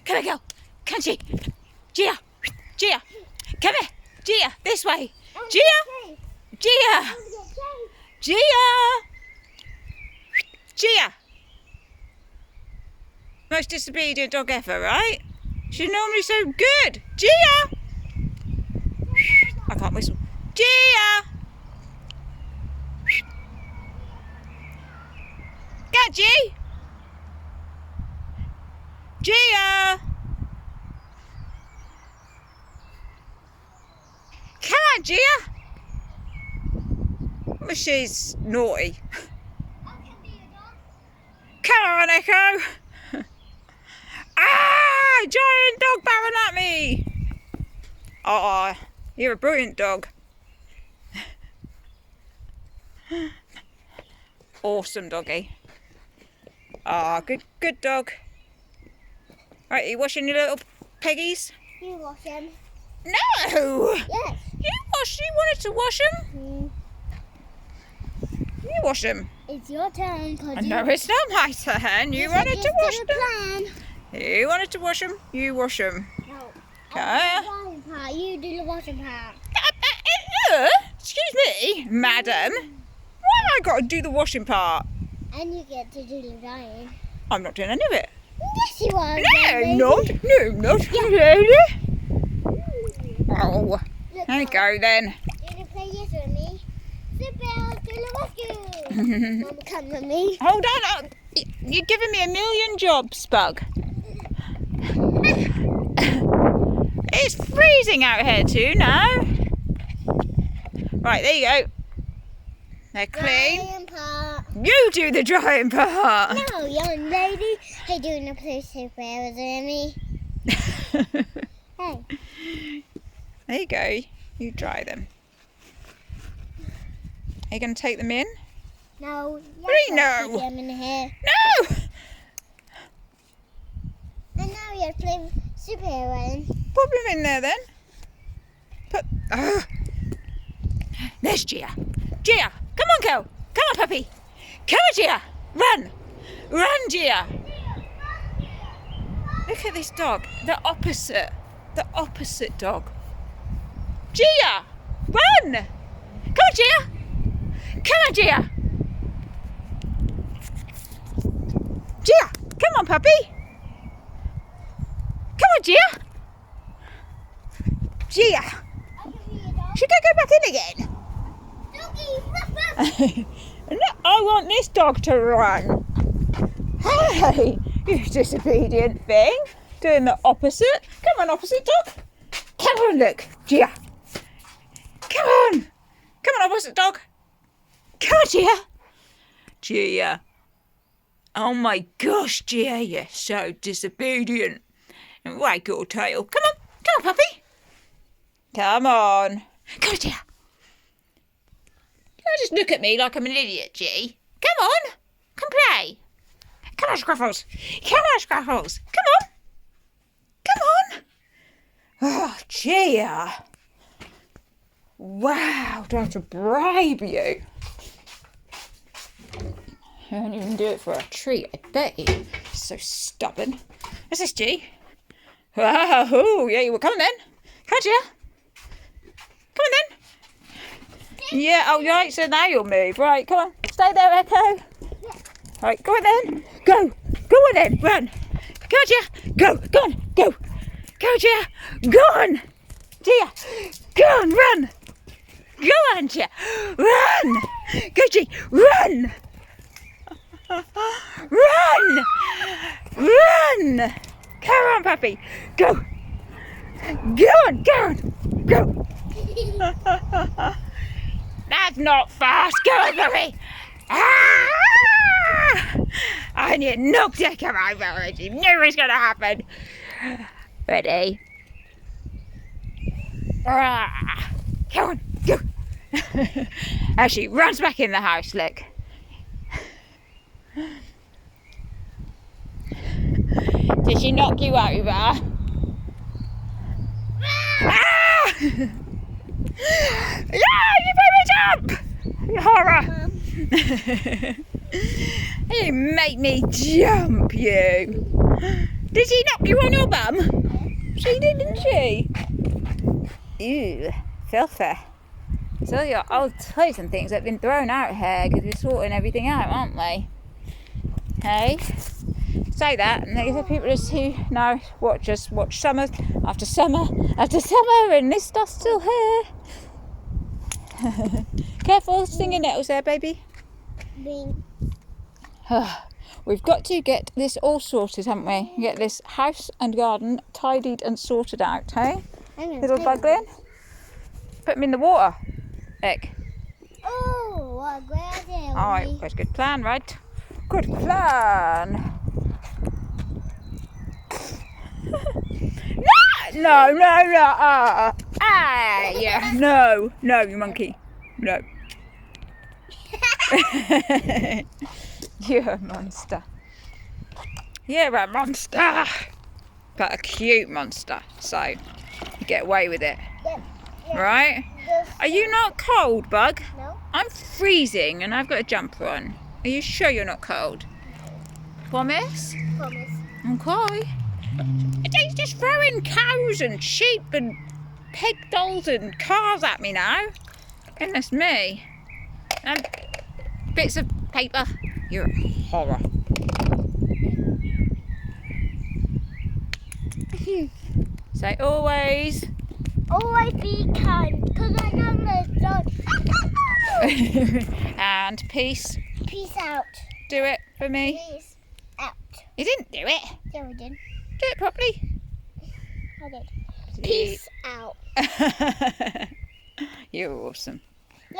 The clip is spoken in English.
Come here, girl. Come, Gia. Gia. Gia. Come here. Gia, this way. Gia. Gia. Gia. Gia. Most disobedient dog ever, right? She's normally so good. Gia. I can't whistle. Gia. Go, G. Gia. Come on, Gia. Well, she's naughty. Come on, Echo. Ah! Giant dog barreling at me. Oh, you're a brilliant dog. Awesome doggy. Ah, good dog. Right, are you washing your little piggies? You wash them. No! Yes. You wanted to wash them? You wash them. It's your turn. No, it's not my turn. You wanted to wash them. Plan. You wanted to wash them. You wash them. No. Okay. You do the washing part. Excuse me, madam. Why have I got to do the washing part? And you get to do the drying. I'm not doing any of it. Yes, you are. No, not. No, not. Yeah. Oh, there you go then. You can play this with me. Super to the rescue. Mama, come with me. Hold on. You're giving me a million jobs, Bug. It's freezing out here too now. Right, there you go. They're clean. Drying part. You do the drying part. No, young lady. Hey, doing the police superheroes with me. Hey. There you go. You dry them. Are you going to take them in? No. What do you know? Put them in here. No! And now you have to play superhero in. Put them in there then. There's Gia. Gia, come on, girl. Come on, puppy. Come on, Gia. Run. Run, Gia. Look at this dog. The opposite dog. Gia, run. Come on, Gia. Come on, Gia. Gia, come on, puppy. Come on, Gia. Gia. Should I go back in again? No, I want this dog to run. Hey, you disobedient thing. Doing the opposite. Come on, opposite dog. Come on, look. Gia. Come on. Come on, opposite dog. Come on, Gia. Gia. Oh my gosh, Gia, you're so disobedient. And wag your tail. Come on, puppy. Come on. Come on, Gia. Don't just look at me like I'm an idiot, G. Come on. Come play. Come on, Scruffles. Come on, Scruffles. Come on. Come on. Oh, Gia. Wow, do I have to bribe you? I won't even do it for a treat, I bet you. So stubborn. What's this, G? Oh, yeah, you were coming then. Come on, Gia. Come on then. Yeah, oh, right, so now you'll move. Right, come on. Stay there, Echo. Right, go on then. Go. Go on then. Run. Go on, Gia. Go. Go on. Go. Go, Gia. Go on. Gia. Go on, run. Go on, Gia. Run. Go, G. Run. Run. Run. Come on, puppy. Go. Go on. Go on. Go. That's not fast. Go on, puppy. Ah! And you knocked it. Come on, puppy. You knew it was going to happen. Ready? Ah! Come on, go. As she runs back in the house, look. Did she knock you over? Ah! Yeah, you made me jump! You horror! You make me jump, you! Did she knock you on your bum? She did, didn't she? Ew, filthy. So your old toys and things have been thrown out here because we're sorting everything out, aren't we? Hey? Say that, and there's the people who now watch summer after summer after summer, and this stuff's still here. Careful, stinging nettles there, baby. Being. We've got to get this all sorted, haven't we? Get this house and garden tidied and sorted out, hey? Little bugling. Put them in the water. Egg. Oh, I'm glad. Alright, that's a good plan, right? Good plan. No. Yeah. No, you monkey. No. You're a monster. You're a monster. But a cute monster, so you get away with it. Yeah. Right? Are you not cold, Bug? No. I'm freezing and I've got a jumper on. Are you sure you're not cold? Promise? Promise. Okay. He's just throwing cows and sheep and pig dolls and cars at me now. Goodness me. And bits of paper. You're a horror. Say always. Always be kind, because I know there's And peace. Peace out. Do it for me. Peace out. You didn't do it. Yeah, we did. Do it properly. I did. Peace out. You're awesome.